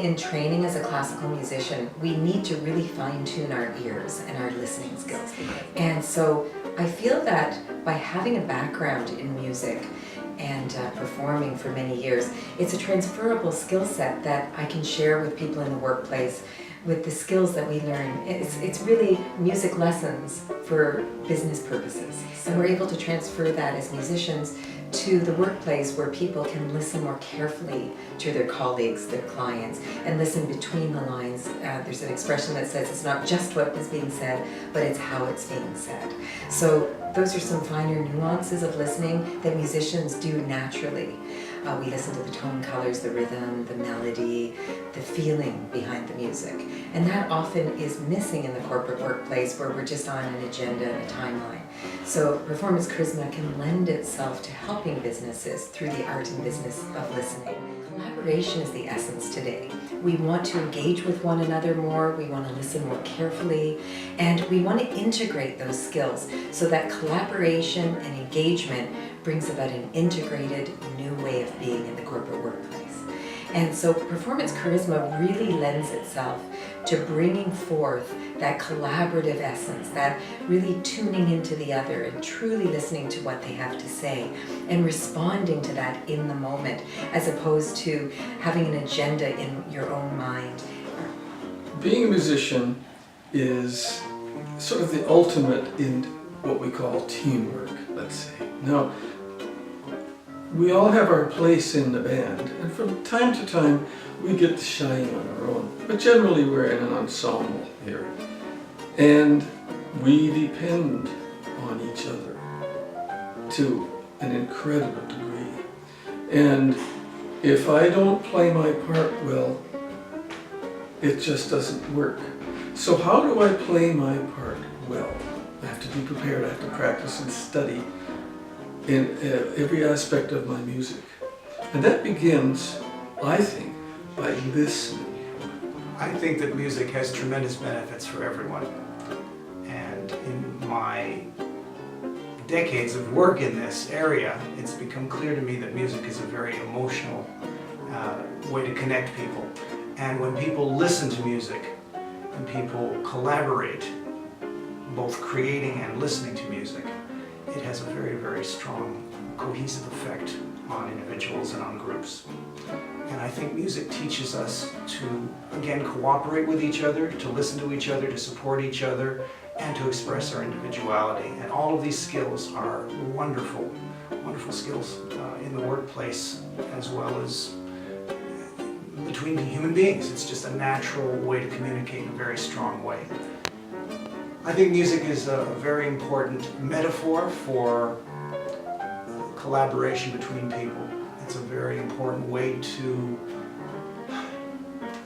In training as a classical musician, we need to really fine-tune our ears and our listening skills. And so I feel that by having a background in music and performing for many years, it's a transferable skill set that I can share with people in the workplace with the skills that we learn. It's really music lessons for business purposes. And we're able to transfer that as musicians to the workplace where people can listen more carefully to their colleagues, their clients, and listen between the lines. There's an expression that says it's not just what is being said, but it's how it's being said. So those are some finer nuances of listening that musicians do naturally. We listen to the tone colors, the rhythm, the melody, the feeling behind the music. And that often is missing in the corporate workplace where we're just on an agenda and a timeline. So Performance Charisma can lend itself to helping businesses through the art and business of listening. Collaboration is the essence today. We want to engage with one another more, we want to listen more carefully, and we want to integrate those skills so that collaboration and engagement brings about an integrated new way of being in the corporate workplace. And so Performance Charisma really lends itself to bringing forth that collaborative essence, that really tuning into the other and truly listening to what they have to say and responding to that in the moment, as opposed to having an agenda in your own mind. Being a musician is sort of the ultimate in what we call teamwork, let's say. Now, we all have our place in the band, and from time to time we get to shine on our own, but generally we're in an ensemble here. And we depend on each other to an incredible degree. And if I don't play my part well, it just doesn't work. So how do I play my part well? I have to be prepared, I have to practice and study in every aspect of my music. And that begins, I think, by listening. I think that music has tremendous benefits for everyone. And in my decades of work in this area, it's become clear to me that music is a very emotional way to connect people. And when people listen to music and people collaborate, both creating and listening to music, it has a very, very strong cohesive effect on individuals and on groups. And I think music teaches us to, again, cooperate with each other, to listen to each other, to support each other, and to express our individuality. And all of these skills are wonderful, wonderful skills in the workplace as well as between human beings. It's just a natural way to communicate in a very strong way. I think music is a very important metaphor for collaboration between people. It's a very important way to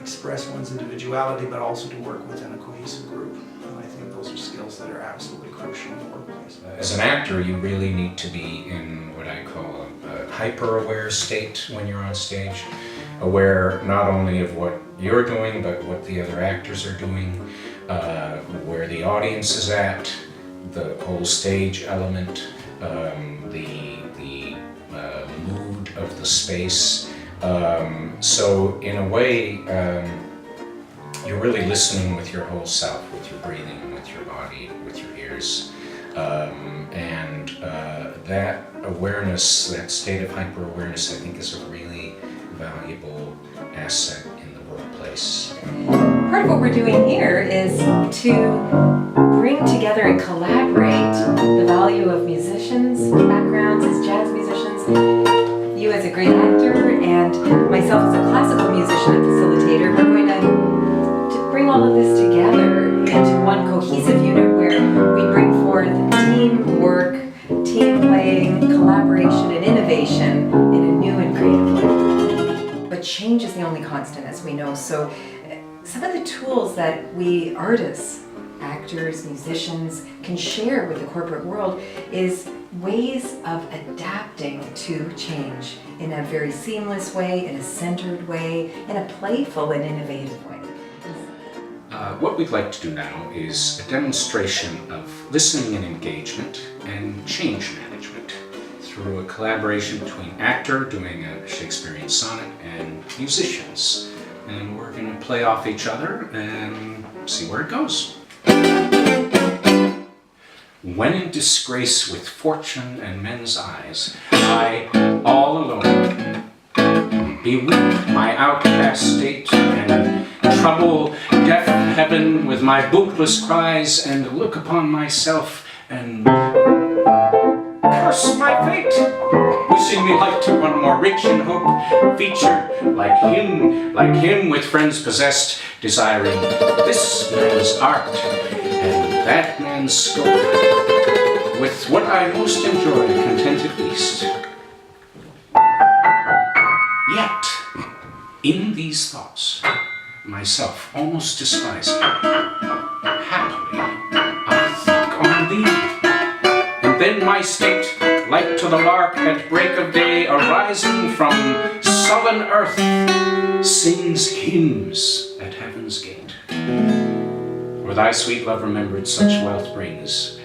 express one's individuality, but also to work within a cohesive group. And I think those are skills that are absolutely crucial in the workplace. As an actor, you really need to be in what I call a hyper-aware state when you're on stage. Aware not only of what you're doing, but what the other actors are doing, where the audience is at, the whole stage element, the mood of the space. So in a way, you're really listening with your whole self, with your breathing, with your body, with your ears. And that awareness, that state of hyper-awareness, I think is a really valuable asset in the workplace. Part of what we're doing here is to bring together and collaborate the value of musicians' backgrounds as jazz musicians, you as a great actor, and myself as a classical musician and facilitator. We're going to bring all of this together into one cohesive unit where we bring forth teamwork, team playing, collaboration, and innovation in a new and creative way. But change is the only constant, as we know. So some of the tools that we artists actors, musicians can share with the corporate world is ways of adapting to change in a very seamless way, in a centered way, in a playful and innovative way. What we'd like to do now is a demonstration of listening and engagement and change management through a collaboration between actor doing a Shakespearean sonnet and musicians. And we're going to play off each other and see where it goes. When in disgrace with fortune and men's eyes, I, all alone, beweep my outcast state and trouble deaf heaven with my bootless cries, and look upon myself and curse my fate, wishing me life to one more rich in hope, featured like him with friends possessed, desiring this man's art and that man's scope, with what I most enjoy contented least. Yet, in these thoughts, myself almost despising, happily I think on thee, and then my state, like to the lark at break of day, arising from sullen earth, sings hymns at heaven's gate. For thy sweet love remembered such wealth brings,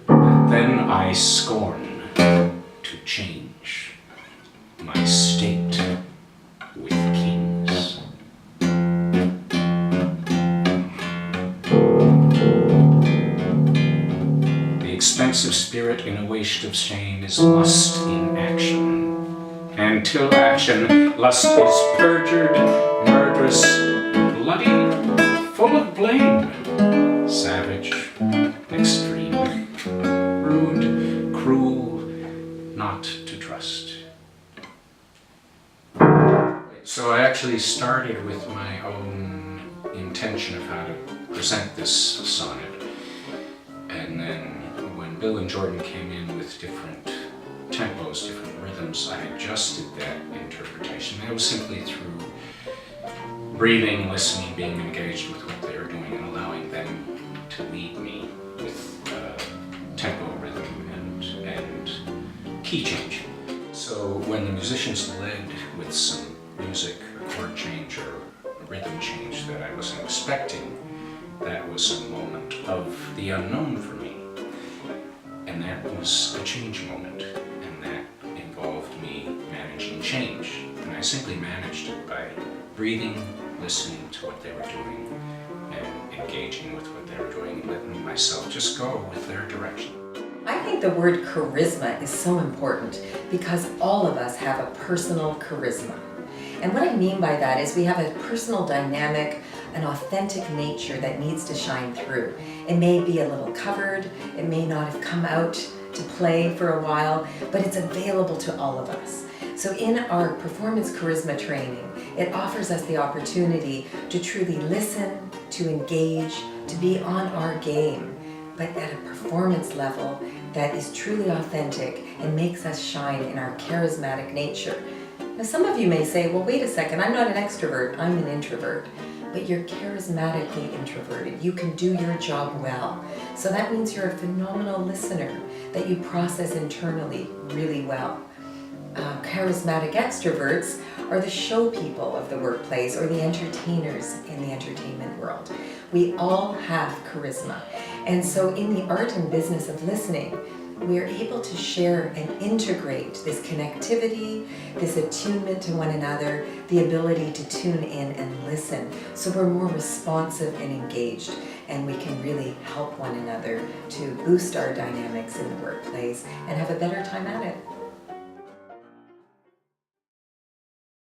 that then I scorn to change my state with kings. The expensive spirit in a waste of shame is lust in action, and till action, lust is perjured, murderous, bloody, full of blame, savage, extreme, rude, cruel, not to trust. So I actually started with my own intention of how to present this sonnet, and then when Bill and Jordan came in with different tempos, different rhythms, I adjusted that interpretation. That was simply through breathing, listening, being engaged with what they were doing, and allowing them to lead me with tempo, rhythm, and key change. So when the musicians led with some music, a chord change, or a rhythm change that I wasn't expecting, that was a moment of the unknown for me. And that was a change moment, and that involved me managing change. And I simply managed it by breathing, listening to what they were doing, and engaging with what they were doing, and letting myself just go with their direction. I think the word charisma is so important because all of us have a personal charisma. And what I mean by that is we have a personal dynamic, an authentic nature that needs to shine through. It may be a little covered, it may not have come out to play for a while, but it's available to all of us. So in our performance charisma training, it offers us the opportunity to truly listen, to engage, to be on our game, but at a performance level that is truly authentic and makes us shine in our charismatic nature. Now some of you may say, well, wait a second, I'm not an extrovert, I'm an introvert. But you're charismatically introverted. You can do your job well. So that means you're a phenomenal listener, that you process internally really well. Charismatic extroverts are the show people of the workplace or the entertainers in the entertainment world. We all have charisma. And so in the art and business of listening, we're able to share and integrate this connectivity, this attunement to one another, the ability to tune in and listen. So we're more responsive and engaged, and we can really help one another to boost our dynamics in the workplace and have a better time at it.